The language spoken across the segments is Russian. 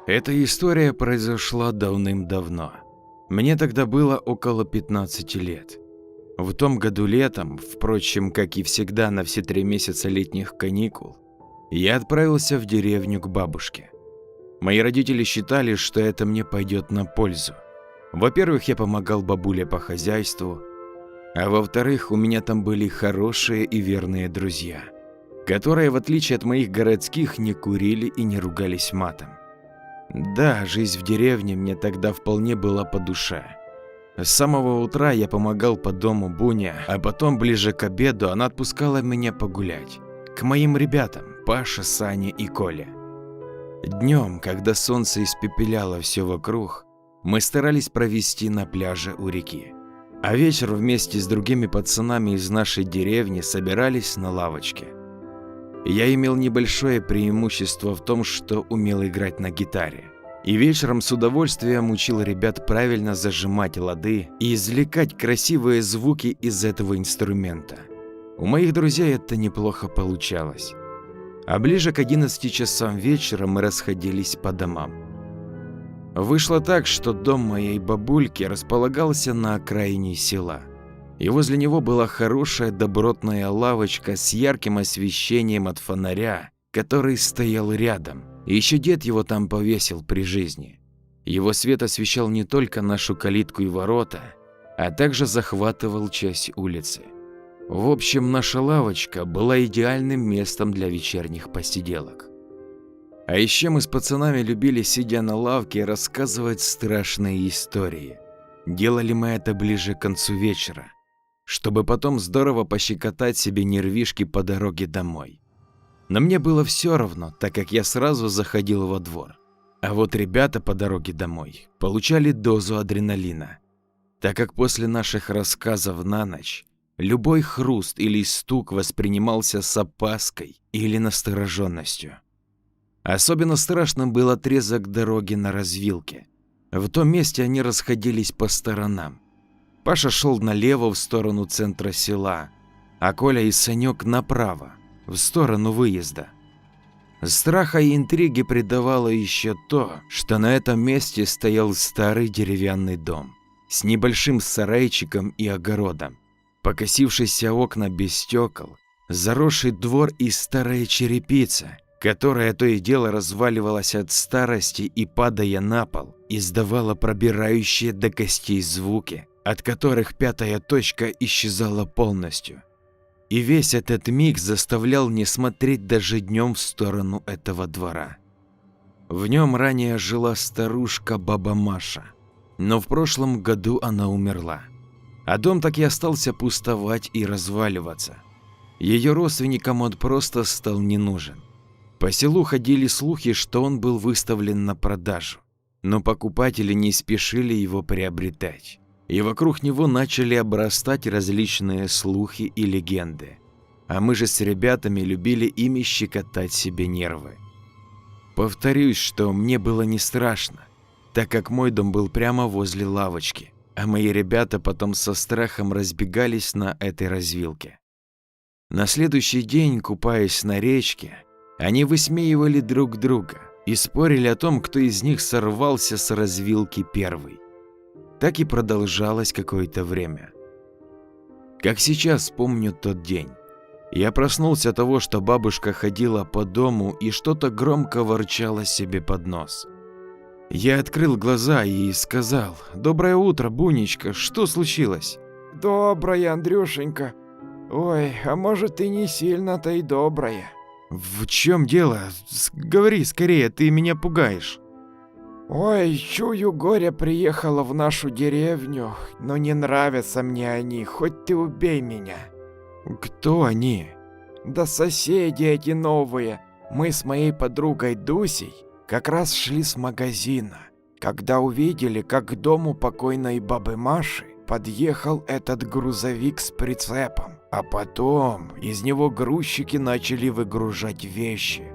Эта история произошла давным-давно. Мне тогда было около 15 лет. В том году летом, впрочем, как и всегда на все 3 месяца летних каникул, я отправился в деревню к бабушке. Мои родители считали, что это мне пойдет на пользу. Во-первых, я помогал бабуле по хозяйству, а во-вторых, у меня там были хорошие и верные друзья, которые, в отличие от моих городских, не курили и не ругались матом. Да, жизнь в деревне мне тогда вполне была по душе. С самого утра я помогал по дому Буне, а потом ближе к обеду она отпускала меня погулять. К моим ребятам, Паше, Сане и Коле. Днем, когда солнце испепеляло все вокруг, мы старались провести на пляже у реки. А вечер вместе с другими пацанами из нашей деревни собирались на лавочке. Я имел небольшое преимущество в том, что умел играть на гитаре. И вечером с удовольствием учил ребят правильно зажимать лады и извлекать красивые звуки из этого инструмента. У моих друзей это неплохо получалось. А ближе к 11 часам вечера мы расходились по домам. Вышло так, что дом моей бабульки располагался на окраине села. И возле него была хорошая добротная лавочка с ярким освещением от фонаря, который стоял рядом. И еще дед его там повесил при жизни. Его свет освещал не только нашу калитку и ворота, а также захватывал часть улицы. В общем, наша лавочка была идеальным местом для вечерних посиделок. А еще мы с пацанами любили, сидя на лавке, рассказывать страшные истории. Делали мы это ближе к концу вечера, чтобы потом здорово пощекотать себе нервишки по дороге домой. Но мне было все равно, так как я сразу заходил во двор. А вот ребята по дороге домой получали дозу адреналина, так как после наших рассказов на ночь любой хруст или стук воспринимался с опаской или настороженностью. Особенно страшным был отрезок дороги на развилке. В том месте они расходились по сторонам. Паша шел налево в сторону центра села, а Коля и Санек направо, в сторону выезда. Страха и интриги придавало еще то, что на этом месте стоял старый деревянный дом с небольшим сарайчиком и огородом, покосившиеся окна без стекол, заросший двор и старая черепица, которая то и дело разваливалась от старости и, падая на пол, издавала пробирающие до костей звуки, от которых пятая точка исчезала полностью. И весь этот миг заставлял не смотреть даже днем в сторону этого двора. В нем ранее жила старушка баба Маша, но в прошлом году она умерла. А дом так и остался пустовать и разваливаться. Ее родственникам он просто стал не нужен. По селу ходили слухи, что он был выставлен на продажу, но покупатели не спешили его приобретать. И вокруг него начали обрастать различные слухи и легенды. А мы же с ребятами любили ими щекотать себе нервы. Повторюсь, что мне было не страшно, так как мой дом был прямо возле лавочки, а мои ребята потом со страхом разбегались на этой развилке. На следующий день, купаясь на речке, они высмеивали друг друга и спорили о том, кто из них сорвался с развилки первый. Так и продолжалось какое-то время. Как сейчас помню тот день. Я проснулся от того, что бабушка ходила по дому и что-то громко ворчала себе под нос. Я открыл глаза и сказал: «Доброе утро, Бунечка, что случилось?» Доброе, Андрюшенька. Ой, а может и не сильно-то и доброе. В чем дело? Говори скорее, ты меня пугаешь. Ой, чую, горе приехало в нашу деревню, но не нравятся мне они, хоть ты убей меня. Кто они? Да соседи эти новые. Мы с моей подругой Дусей как раз шли с магазина, когда увидели, как к дому покойной бабы Маши подъехал этот грузовик с прицепом, а потом из него грузчики начали выгружать вещи.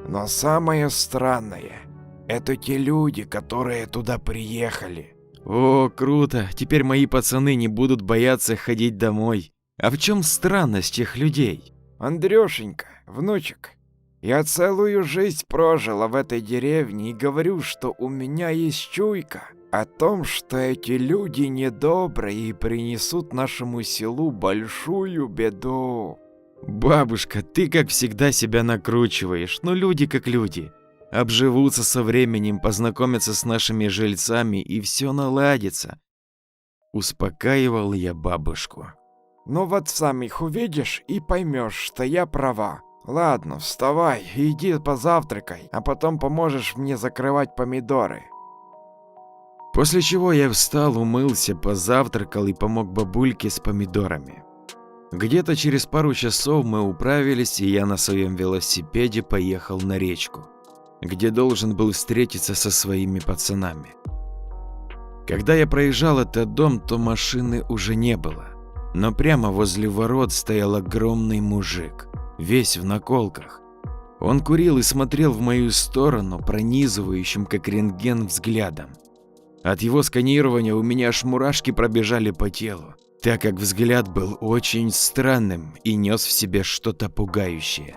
Но самое странное — это те люди, которые туда приехали. О, круто, теперь мои пацаны не будут бояться ходить домой. А в чем странность тех людей? Андрюшенька, внучек, Я целую жизнь прожила в этой деревне и говорю, что у меня есть чуйка о том, что эти люди недобрые и принесут нашему селу большую беду. Бабушка, ты как всегда себя накручиваешь, но люди как люди. Обживутся со временем, познакомятся с нашими жильцами и все наладится. Успокаивал я бабушку. Ну вот сам их увидишь и поймешь, что я права. Ладно, вставай, иди позавтракай, а потом поможешь мне закрывать помидоры. После чего я встал, умылся, позавтракал и помог бабульке с помидорами. Где-то через пару часов мы управились, и я на своем велосипеде поехал на речку, где должен был встретиться со своими пацанами. Когда я проезжал этот дом, то машины уже не было, но прямо возле ворот стоял огромный мужик, весь в наколках. Он курил и смотрел в мою сторону пронизывающим как рентген взглядом. От его сканирования у меня аж мурашки пробежали по телу, так как взгляд был очень странным и нес в себе что-то пугающее.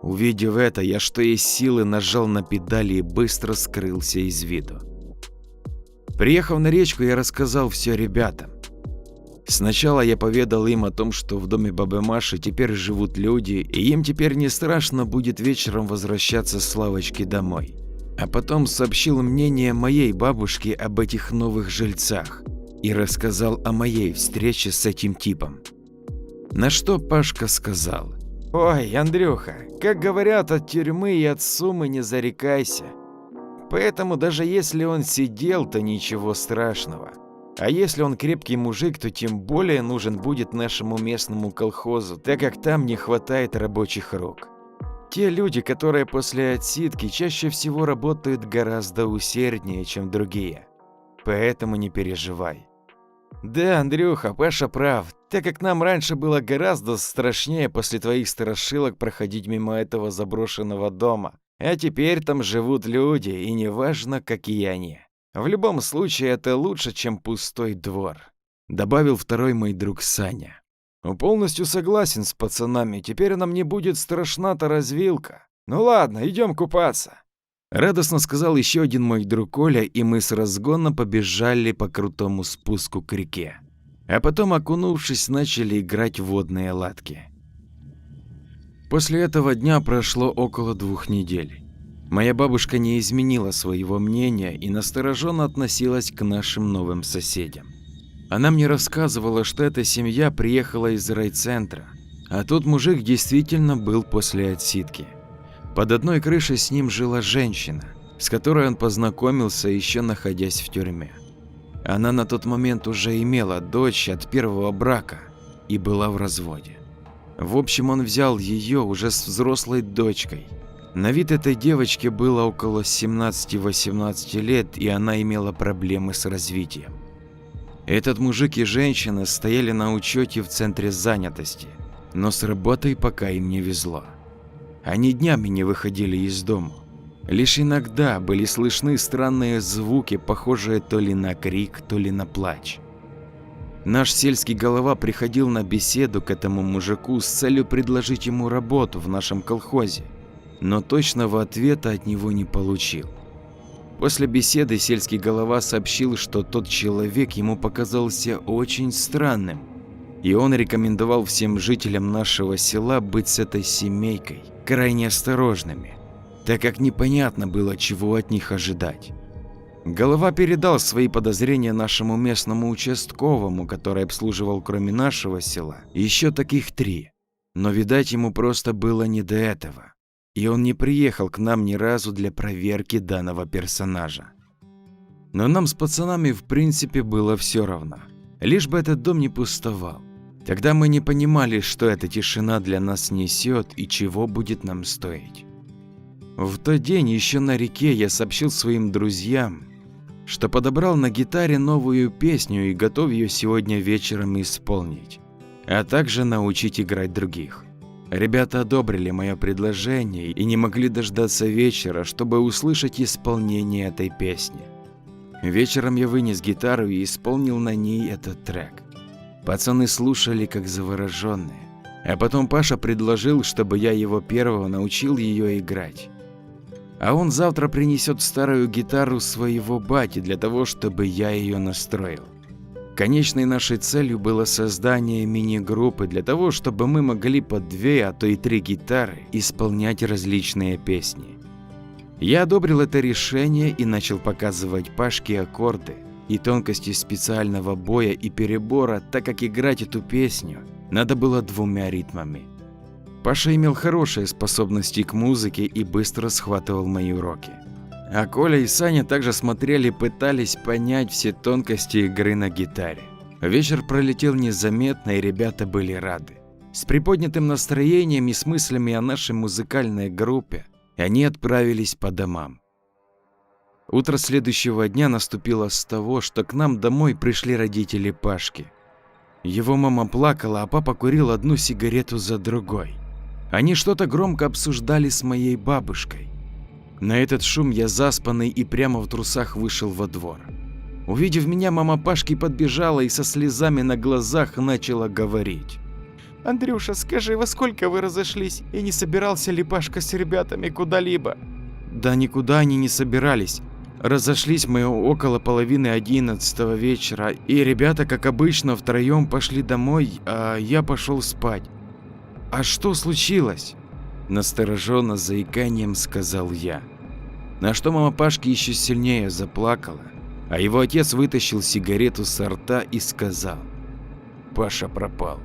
Увидев это, я что есть силы нажал на педали и быстро скрылся из виду. Приехав на речку, я рассказал все ребятам. Сначала я поведал им о том, что в доме бабы Маши теперь живут люди, и им теперь не страшно будет вечером возвращаться с лавочки домой. А потом сообщил мнение моей бабушки об этих новых жильцах и рассказал о моей встрече с этим типом. На что Пашка сказал: Ой, Андрюха, как говорят, от тюрьмы и от суммы не зарекайся. Поэтому даже если он сидел, то ничего страшного. А если он крепкий мужик, то тем более нужен будет нашему местному колхозу, так как там не хватает рабочих рук. Те люди, которые после отсидки чаще всего работают гораздо усерднее, чем другие. Поэтому не переживай. Да, Андрюха, Паша прав, так как нам раньше было гораздо страшнее после твоих страшилок проходить мимо этого заброшенного дома. А теперь там живут люди, и неважно, какие они. В любом случае, это лучше, чем пустой двор, добавил второй мой друг Саня. Полностью согласен с пацанами, теперь нам не будет страшна та развилка. Ну ладно, идем купаться. Радостно сказал еще один мой друг Коля, и мы с разгона побежали по крутому спуску к реке. А потом, окунувшись, начали играть в водные латки. После этого дня прошло около 2 недель. Моя бабушка не изменила своего мнения и настороженно относилась к нашим новым соседям. Она мне рассказывала, что эта семья приехала из райцентра, а тот мужик действительно был после отсидки. Под одной крышей с ним жила женщина, с которой он познакомился, еще находясь в тюрьме. Она на тот момент уже имела дочь от первого брака и была в разводе. В общем, он взял ее уже с взрослой дочкой. На вид этой девочке было около 17-18 лет, и она имела проблемы с развитием. Этот мужик и женщина стояли на учете в центре занятости, но с работой пока им не везло. Они днями не выходили из дома. Лишь иногда были слышны странные звуки, похожие то ли на крик, то ли на плач. Наш сельский голова приходил на беседу к этому мужику с целью предложить ему работу в нашем колхозе, но точного ответа от него не получил. После беседы сельский голова сообщил, что тот человек ему показался очень странным, и он рекомендовал всем жителям нашего села быть с этой семейкой крайне осторожными, так как непонятно было, чего от них ожидать. Голова передал свои подозрения нашему местному участковому, который обслуживал кроме нашего села еще таких 3, но видать ему просто было не до этого. И он не приехал к нам ни разу для проверки данного персонажа. Но нам с пацанами в принципе было все равно, лишь бы этот дом не пустовал. Тогда мы не понимали, что эта тишина для нас несет и чего будет нам стоить. В тот день еще на реке я сообщил своим друзьям, что подобрал на гитаре новую песню и готов ее сегодня вечером исполнить, а также научить играть других. Ребята одобрили мое предложение и не могли дождаться вечера, чтобы услышать исполнение этой песни. Вечером я вынес гитару и исполнил на ней этот трек. Пацаны слушали как завороженные. А потом Паша предложил, чтобы я его первого научил ее играть. А он завтра принесет старую гитару своего бати для того, чтобы я ее настроил. Конечной нашей целью было создание мини-группы для того, чтобы мы могли по 2, а то и 3 гитары исполнять различные песни. Я одобрил это решение и начал показывать Пашке аккорды и тонкости специального боя и перебора, так как играть эту песню надо было 2 ритмами. Паша имел хорошие способности к музыке и быстро схватывал мои уроки. А Коля и Саня также смотрели, пытались понять все тонкости игры на гитаре. Вечер пролетел незаметно, и ребята были рады. С приподнятым настроением и с мыслями о нашей музыкальной группе они отправились по домам. Утро следующего дня наступило с того, что к нам домой пришли родители Пашки. Его мама плакала, а папа курил одну сигарету за другой. Они что-то громко обсуждали с моей бабушкой. На этот шум я заспанный и прямо в трусах вышел во двор. Увидев меня, мама Пашки подбежала и со слезами на глазах начала говорить. «Андрюша, скажи, во сколько вы разошлись, и не собирался ли Пашка с ребятами куда-либо?» Да никуда они не собирались. Разошлись мы около половины 11 вечера, и ребята, как обычно, втроем пошли домой, а я пошел спать. А что случилось? Настороженно заиканием сказал я. На что мама Пашки еще сильнее заплакала, а его отец вытащил сигарету со рта и сказал: Паша пропал.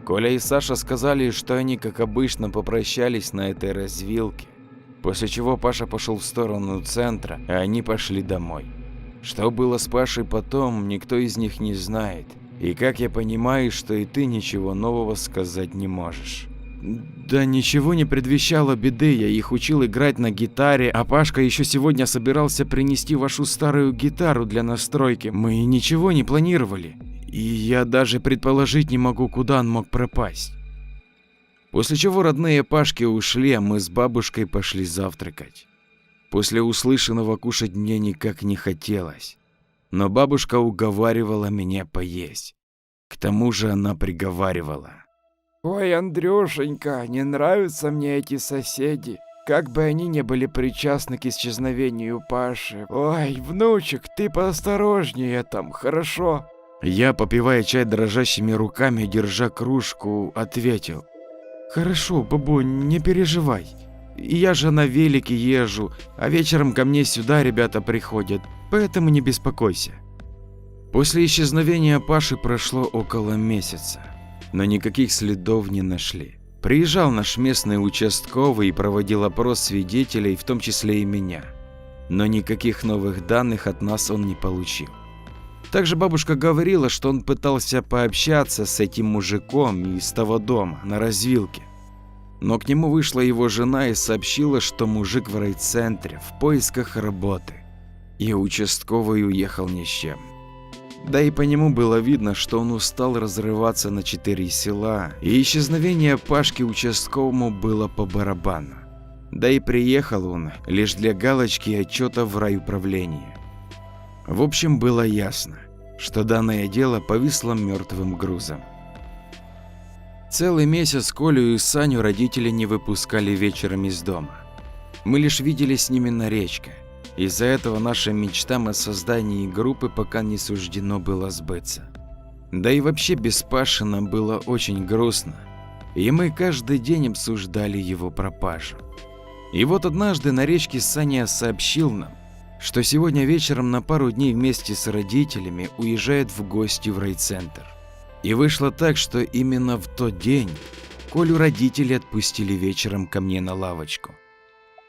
Коля и Саша сказали, что они, как обычно, попрощались на этой развилке, после чего Паша пошел в сторону центра, а они пошли домой. Что было с Пашей потом, никто из них не знает, и как я понимаю, что и ты ничего нового сказать не можешь. Да ничего не предвещало беды, я их учил играть на гитаре, а Пашка еще сегодня собирался принести вашу старую гитару для настройки. Мы ничего не планировали, и я даже предположить не могу, куда он мог пропасть. После чего родные Пашки ушли, а мы с бабушкой пошли завтракать. После услышанного кушать мне никак не хотелось, но бабушка уговаривала меня поесть. К тому же она приговаривала: «Ой, Андрюшенька, не нравятся мне эти соседи. Как бы они не были причастны к исчезновению Паши. Ой, внучек, ты поосторожнее там, хорошо?» Я, попивая чай дрожащими руками, держа кружку, ответил: «Хорошо, бабуль, не переживай. Я же на велике езжу, а вечером ко мне сюда ребята приходят, поэтому не беспокойся». После исчезновения Паши прошло около месяца, но никаких следов не нашли. Приезжал наш местный участковый и проводил опрос свидетелей, в том числе и меня, но никаких новых данных от нас он не получил. Также бабушка говорила, что он пытался пообщаться с этим мужиком из того дома на развилке, но к нему вышла его жена и сообщила, что мужик в райцентре в поисках работы, и участковый уехал ни с чем. Да и по нему было видно, что он устал разрываться на 4 села, и исчезновение Пашки участковому было по барабану. Да и приехал он лишь для галочки и отчета в райуправление. В общем, было ясно, что данное дело повисло мертвым грузом. Целый месяц Колю и Саню родители не выпускали вечером из дома. Мы лишь виделись с ними на речке. Из-за этого нашим мечтам о создании группы пока не суждено было сбыться. Да и вообще без Паши нам было очень грустно, и мы каждый день обсуждали его пропажу. И вот однажды на речке Саня сообщил нам, что сегодня вечером на пару дней вместе с родителями уезжает в гости в райцентр. И вышло так, что именно в тот день Колю родители отпустили вечером ко мне на лавочку.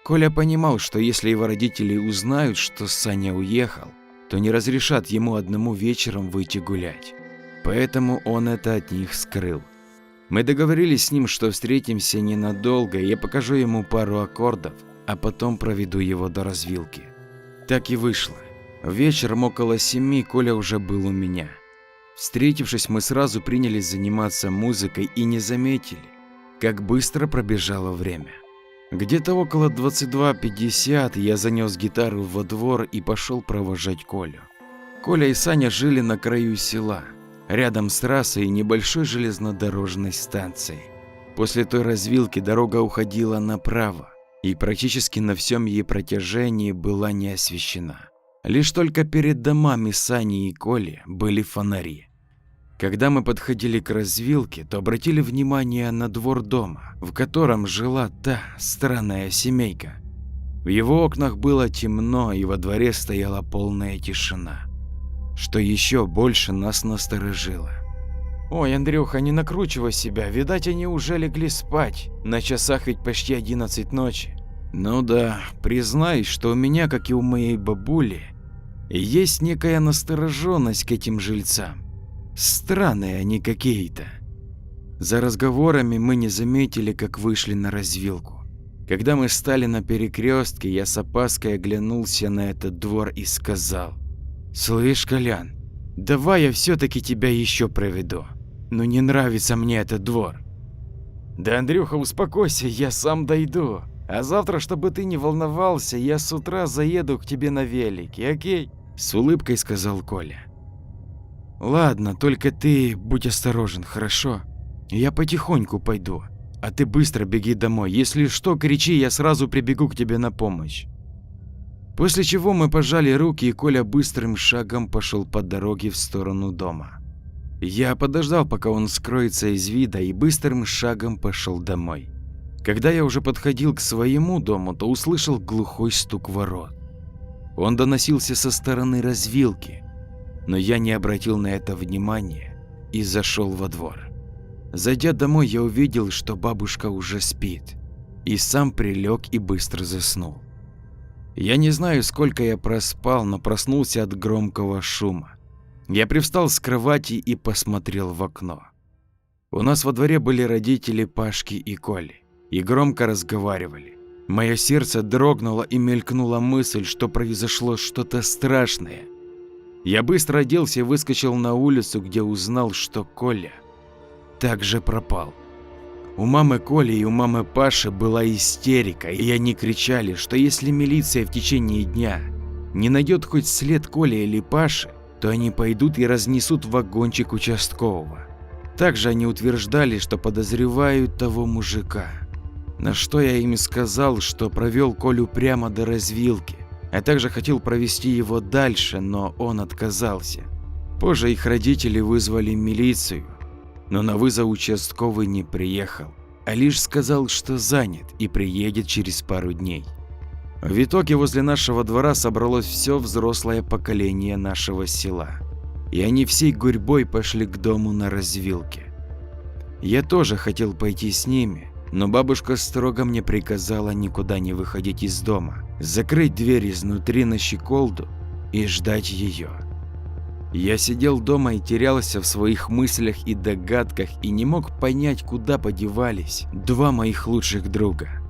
Коля понимал, что если его родители узнают, что Саня уехал, то не разрешат ему одному вечером выйти гулять. Поэтому он это от них скрыл. Мы договорились с ним, что встретимся ненадолго, и я покажу ему пару аккордов, а потом проведу его до развилки. Так и вышло. Вечером около 7 Коля уже был у меня. Встретившись, мы сразу принялись заниматься музыкой и не заметили, как быстро пробежало время. Где-то около 22:50 я занес гитару во двор и пошел провожать Колю. Коля и Саня жили на краю села, рядом с трассой и небольшой железнодорожной станцией. После той развилки дорога уходила направо, и практически на всем ее протяжении была не освещена. Лишь только перед домами Сани и Коли были фонари. Когда мы подходили к развилке, то обратили внимание на двор дома, в котором жила та странная семейка. В его окнах было темно, и во дворе стояла полная тишина, что еще больше нас насторожило. Ой, Андрюха, не накручивай себя, видать, они уже легли спать. На часах ведь почти 11 ночи. Ну да, признаюсь, что у меня, как и у моей бабули, есть некая настороженность к этим жильцам. Странные они какие-то. За разговорами мы не заметили, как вышли на развилку. Когда мы стали на перекрестке, я с опаской оглянулся на этот двор и сказал: «Слышь, Колян, давай я все-таки тебя еще проведу. Но не нравится мне этот двор». Да, Андрюха, успокойся, я сам дойду. А завтра, чтобы ты не волновался, я с утра заеду к тебе на велике, окей? С улыбкой сказал Коля. Ладно, только ты будь осторожен, хорошо? Я потихоньку пойду, а ты быстро беги домой. Если что, кричи, я сразу прибегу к тебе на помощь. После чего мы пожали руки, и Коля быстрым шагом пошел по дороге в сторону дома. Я подождал, пока он скроется из вида, и быстрым шагом пошел домой. Когда я уже подходил к своему дому, то услышал глухой стук ворот. Он доносился со стороны развилки, но я не обратил на это внимания и зашел во двор. Зайдя домой, я увидел, что бабушка уже спит, и сам прилег и быстро заснул. Я не знаю, сколько я проспал, но проснулся от громкого шума. Я привстал с кровати и посмотрел в окно. У нас во дворе были родители Пашки и Коли, и громко разговаривали. Мое сердце дрогнуло, и мелькнула мысль, что произошло что-то страшное. Я быстро оделся и выскочил на улицу, где узнал, что Коля также пропал. У мамы Коли и у мамы Паши была истерика, и они кричали, что если милиция в течение дня не найдет хоть след Коли или Паши, то они пойдут и разнесут вагончик участкового. Также они утверждали, что подозревают того мужика. На что я им сказал, что провел Колю прямо до развилки, а также хотел провести его дальше, но он отказался. Позже их родители вызвали милицию, но на вызов участковый не приехал, а лишь сказал, что занят и приедет через пару дней. В итоге возле нашего двора собралось все взрослое поколение нашего села, и они всей гурьбой пошли к дому на развилке. Я тоже хотел пойти с ними, но бабушка строго мне приказала никуда не выходить из дома, закрыть дверь изнутри на щеколду и ждать ее. Я сидел дома и терялся в своих мыслях и догадках и не мог понять, куда подевались два моих лучших друга.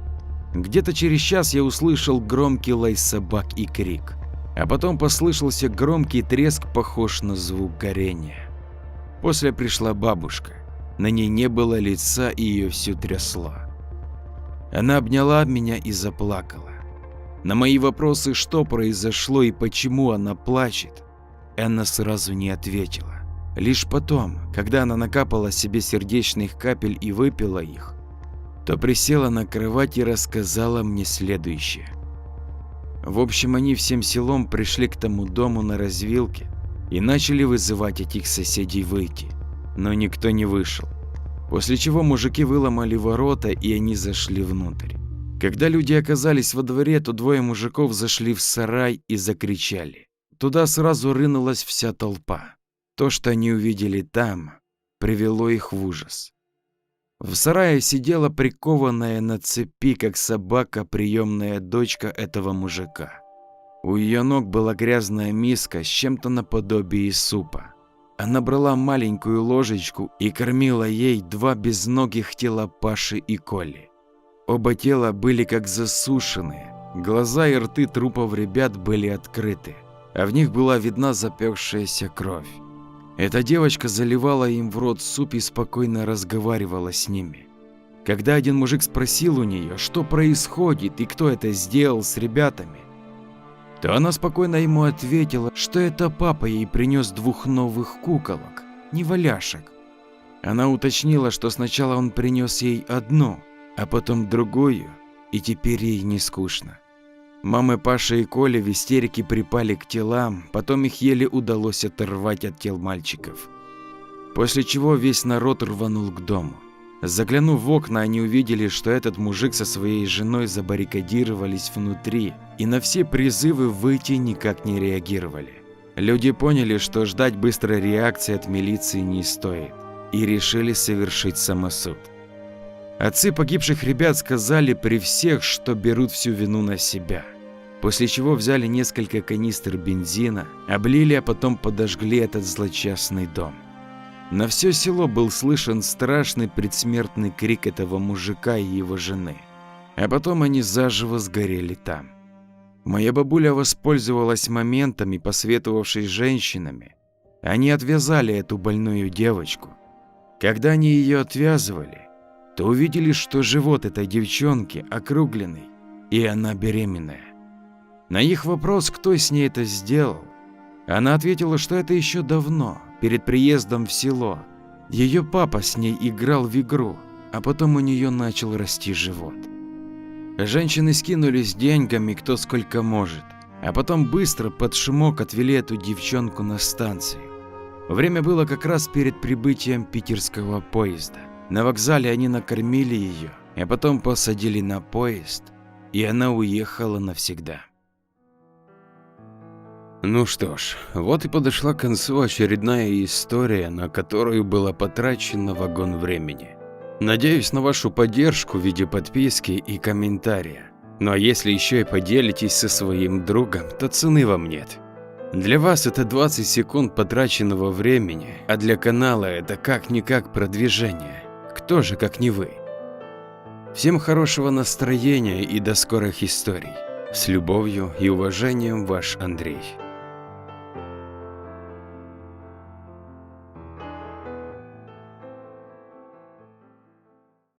Где-то через час я услышал громкий лай собак и крик, а потом послышался громкий треск, похож на звук горения. После пришла бабушка. На ней не было лица, и ее всю трясло. Она обняла меня и заплакала. На мои вопросы, что произошло и почему она плачет, она сразу не ответила. Лишь потом, когда она накапала себе сердечных капель и выпила их, то присела на кровать и рассказала мне следующее. В общем, они всем селом пришли к тому дому на развилке и начали вызывать этих соседей выйти, но никто не вышел. После чего мужики выломали ворота, и они зашли внутрь. Когда люди оказались во дворе, то двое мужиков зашли в сарай и закричали. Туда сразу рынулась вся толпа. То, что они увидели там, привело их в ужас. В сарае сидела прикованная на цепи, как собака, приемная дочка этого мужика. У ее ног была грязная миска с чем-то наподобие супа. Она брала маленькую ложечку и кормила ей два безногих тела Паши и Коли. Оба тела были как засушенные, глаза и рты трупов ребят были открыты, а в них была видна запекшаяся кровь. Эта девочка заливала им в рот суп и спокойно разговаривала с ними. Когда один мужик спросил у нее, что происходит и кто это сделал с ребятами, то она спокойно ему ответила, что это папа ей принес двух новых куколок, неваляшек. Она уточнила, что сначала он принес ей одну, а потом другую, и теперь ей не скучно. Мамы Паши и Коля в истерике припали к телам, потом их еле удалось оторвать от тел мальчиков. После чего весь народ рванул к дому. Заглянув в окна, они увидели, что этот мужик со своей женой забаррикадировались внутри и на все призывы выйти никак не реагировали. Люди поняли, что ждать быстрой реакции от милиции не стоит, и решили совершить самосуд. Отцы погибших ребят сказали при всех, что берут всю вину на себя, после чего взяли несколько канистр бензина, облили, а потом подожгли этот злочастный дом. На все село был слышен страшный предсмертный крик этого мужика и его жены, а потом они заживо сгорели там. Моя бабуля воспользовалась моментом и, посоветовавшись с женщинами, они отвязали эту больную девочку. Когда они ее отвязывали, то увидели, что живот этой девчонки округленный, и она беременная. На их вопрос, кто с ней это сделал, она ответила, что это еще давно, перед приездом в село. Ее папа с ней играл в игру, а потом у нее начал расти живот. Женщины скинулись деньгами кто сколько может, а потом быстро под шумок отвели эту девчонку на станцию. Время было как раз перед прибытием питерского поезда. На вокзале они накормили ее, а потом посадили на поезд, и она уехала навсегда. Ну что ж, вот и подошла к концу очередная история, на которую было потрачено вагон времени. Надеюсь на вашу поддержку в виде подписки и комментария. Ну а если еще и поделитесь со своим другом, то цены вам нет. Для вас это 20 секунд потраченного времени, а для канала это как-никак продвижение. Кто же, как не вы? Всем хорошего настроения и до скорых историй. С любовью и уважением, ваш Андрей.